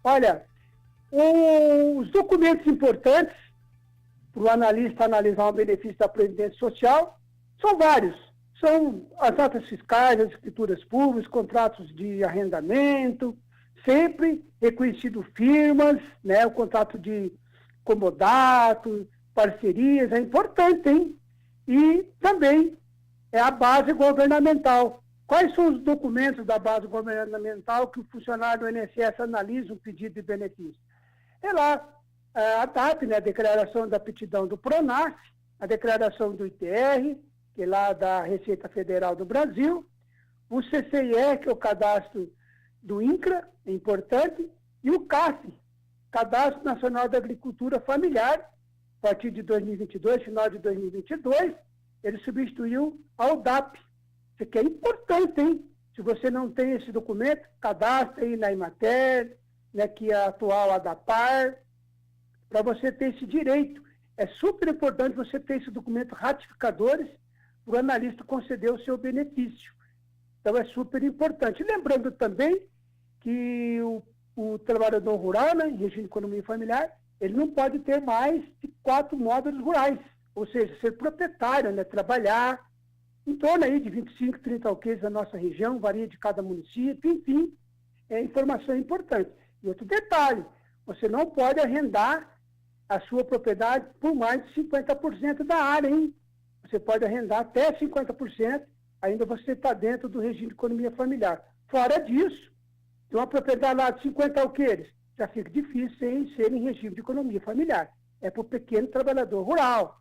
Olha, os documentos importantes para o analista analisar o benefício da Previdência Social são vários. São as notas fiscais, as escrituras públicas, contratos de arrendamento, sempre reconhecido firmas, né? O contrato de comodato, parcerias, é importante, hein? E também é a base governamental. Quais são os documentos da base governamental que o funcionário do INSS analisa um pedido de benefício? É lá a DAP, né, a Declaração da Aptidão do PRONAF, a Declaração do ITR, que é lá da Receita Federal do Brasil, o CCIE, que é o cadastro do INCRA, é importante, e o CAF, Cadastro Nacional da Agricultura Familiar, a partir de 2022, final de 2022, ele substituiu ao DAP. Isso aqui é importante, hein? Se você não tem esse documento, cadastre aí na Imater, né, que é a atual ADAPAR, para você ter esse direito. É super importante você ter esse documento ratificadores para o analista conceder o seu benefício. Então é super importante. Lembrando também que o trabalhador rural, né, em regime de economia familiar, ele não pode ter mais de 4 módulos rurais, ou seja, ser proprietário, né, trabalhar em torno aí de 25, 30 alqueires na nossa região, varia de cada município, enfim, é informação importante. E outro detalhe, você não pode arrendar a sua propriedade por mais de 50% da área, hein? Você pode arrendar até 50%, ainda você está dentro do regime de economia familiar. Fora disso, tem uma propriedade lá de 50 alqueires, já fica difícil sem ser em regime de economia familiar. É para o pequeno trabalhador rural,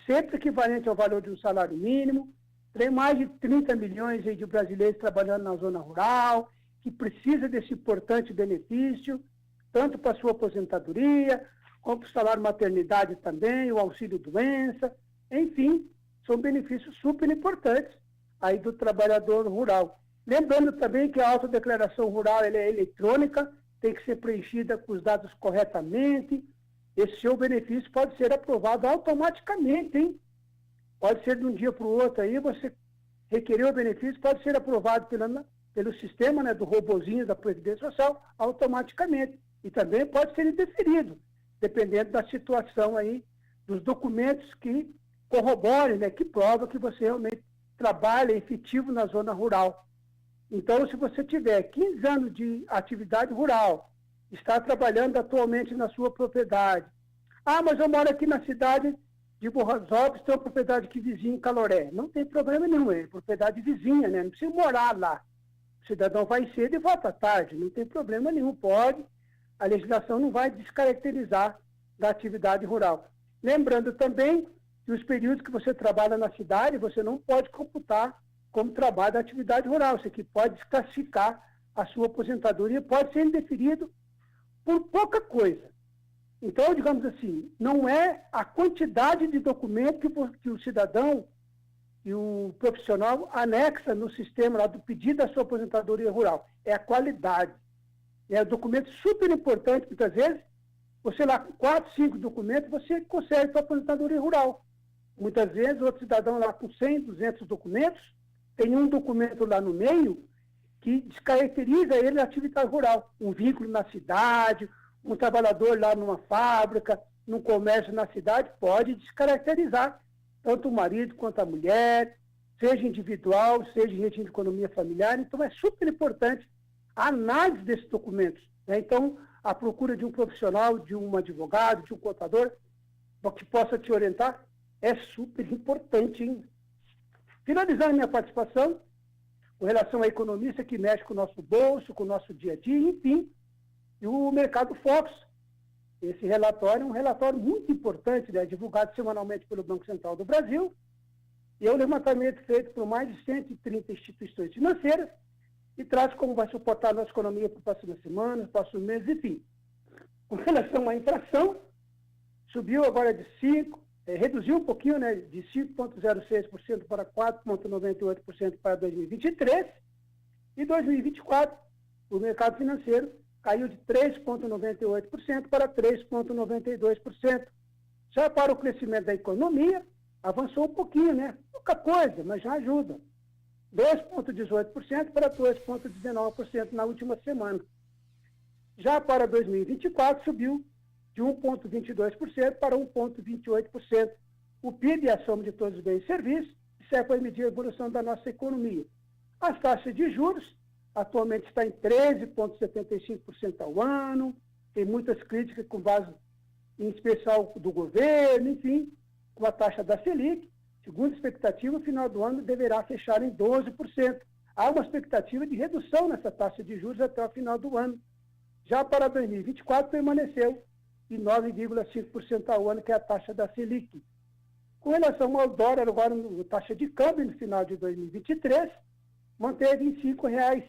sempre equivalente ao valor de um salário mínimo. Tem mais de 30 milhões aí de brasileiros trabalhando na zona rural, que precisa desse importante benefício, tanto para a sua aposentadoria, como para o salário maternidade também, o auxílio-doença, enfim, são benefícios super importantes aí do trabalhador rural. Lembrando também que a autodeclaração rural ela é eletrônica, tem que ser preenchida com os dados corretamente. Esse seu benefício pode ser aprovado automaticamente, hein? Pode ser de um dia para o outro aí, você requerer o benefício, pode ser aprovado pelo sistema, né, do robozinho da Previdência Social automaticamente. E também pode ser indeferido, dependendo da situação aí, dos documentos que corroborem, né, que provam que você realmente trabalha efetivo na zona rural. Então, se você tiver 15 anos de atividade rural, está trabalhando atualmente na sua propriedade. Ah, mas eu moro aqui na cidade de Borrasópolis, tem uma propriedade que vizinha em Caloré. Não tem problema nenhum, é propriedade vizinha, né? Não precisa morar lá. O cidadão vai cedo e volta à tarde, não tem problema nenhum, pode. A legislação não vai descaracterizar da atividade rural. Lembrando também que os períodos que você trabalha na cidade, você não pode computar como trabalho da atividade rural. Isso aqui pode desclassificar a sua aposentadoria, pode ser indeferido por pouca coisa. Então, digamos assim, não é a quantidade de documento que o cidadão e o profissional anexa no sistema lá do pedido da sua aposentadoria rural. É a qualidade. É um documento super importante, muitas vezes, você lá com 4, 5 documentos, você consegue sua aposentadoria rural. Muitas vezes, outro cidadão lá com 100, 200 documentos, tem um documento lá no meio que descaracteriza ele na atividade rural. Um vínculo na cidade, um trabalhador lá numa fábrica, num comércio na cidade, pode descaracterizar tanto o marido quanto a mulher, seja individual, seja em regime de economia familiar. Então, é super importante a análise desses documentos, né? Então, a procura de um profissional, de um advogado, de um contador, que possa te orientar, é super importante, hein? Finalizando minha participação, com relação à economista que mexe com o nosso bolso, com o nosso dia a dia, enfim, e o Mercado Fox. Esse relatório é um relatório muito importante, né, divulgado semanalmente pelo Banco Central do Brasil, e é um levantamento feito por mais de 130 instituições financeiras, e traz como vai suportar a nossa economia para as próximas semanas, próximos meses, enfim. Com relação à inflação, subiu agora de 5%, reduziu um pouquinho, né, de 5,06% para 4,98% para 2023, e 2024, o mercado financeiro caiu de 3,98% para 3,92%. Já para o crescimento da economia, avançou um pouquinho, né? Pouca coisa, mas já ajuda. 2,18% para 2,19% na última semana. Já para 2024, subiu de 1,22% para 1,28%. O PIB é a soma de todos os bens e serviços, serve para medir a evolução da nossa economia. As taxas de juros atualmente estão em 13,75% ao ano, tem muitas críticas com base, em especial do governo, enfim, com a taxa da Selic. Segundo a expectativa, no final do ano deverá fechar em 12%. Há uma expectativa de redução nessa taxa de juros até o final do ano. Já para 2024, permaneceu em 9,5% ao ano, que é a taxa da Selic. Com relação ao dólar, agora a taxa de câmbio no final de 2023, manteve em R$ 5,00.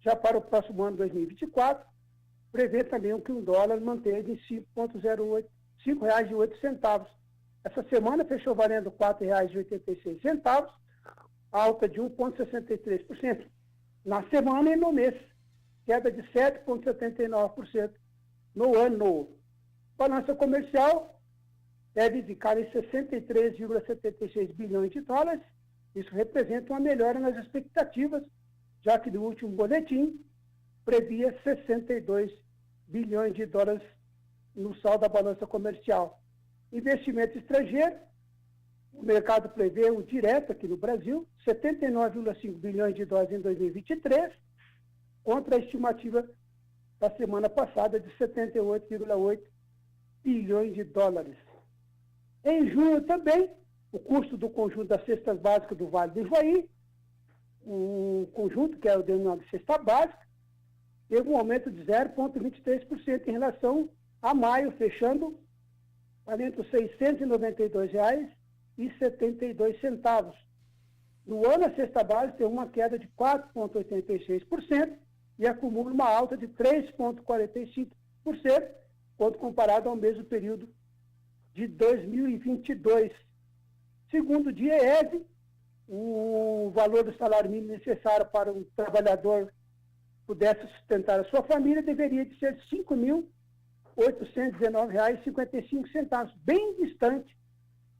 Já para o próximo ano, 2024, prevê também que um dólar manteve em R$ 5,08. Essa semana fechou valendo R$ 4,86, alta de 1,63% na semana e no mês, queda de 7,79% no ano. Balança comercial deve ficar em 63,76 bilhões de dólares. Isso representa uma melhora nas expectativas, já que no último boletim previa 62 bilhões de dólares no saldo da balança comercial. Investimento estrangeiro, o mercado prevê o direto aqui no Brasil, 79,5 bilhões de dólares em 2023, contra a estimativa da semana passada de 78,8 bilhões de dólares. Em junho também, o custo do conjunto das cestas básicas do Vale do Ivaí, um conjunto que é o denominado cesta básica, teve um aumento de 0,23% em relação a maio, fechando valendo R$ 692,72. No ano, a cesta básica teve uma queda de 4,86% e acumula uma alta de 3,45% quando comparado ao mesmo período de 2022. Segundo o DIEESE, o valor do salário mínimo necessário para um trabalhador pudesse sustentar a sua família deveria de ser R$ 5.819,55, bem distante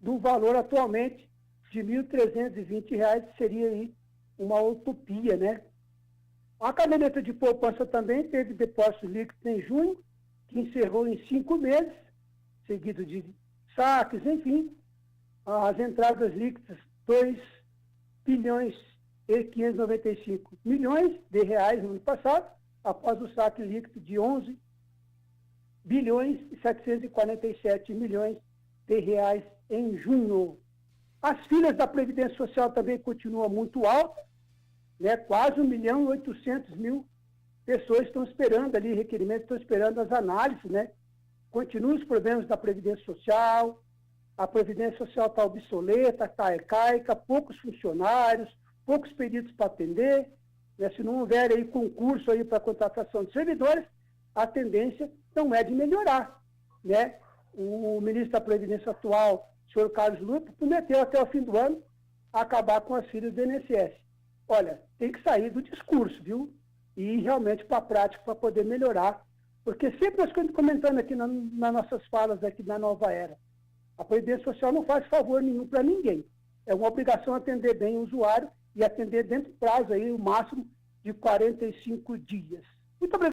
do valor atualmente de R$ 1.320, que seria aí uma utopia, né? A caderneta de poupança também teve depósitos líquidos em junho, que encerrou em 5 meses, seguido de saques, enfim, as entradas líquidas, 2 bilhões e 595 milhões de reais no ano passado, após o saque líquido de 11 bilhões e 747 milhões de reais em junho. As filas da Previdência Social também continuam muito altas, né? Quase 1.800.000 pessoas estão esperando ali, requerimentos, estão esperando as análises, né? Continuam os problemas da Previdência Social, a Previdência Social está obsoleta, está arcaica, poucos funcionários, poucos peritos para atender, né? Se não houver aí concurso aí para contratação de servidores, a tendência não é de melhorar, né? O ministro da Previdência atual, o senhor Carlos Lupe, prometeu até o fim do ano acabar com as filas do INSS. Olha, tem que sair do discurso, viu? E ir realmente para a prática para poder melhorar. Porque sempre nós estamos comentando aqui nas nossas falas aqui na Nova Era. A Previdência Social não faz favor nenhum para ninguém. É uma obrigação atender bem o usuário e atender dentro do prazo aí, o máximo de 45 dias. Muito obrigado.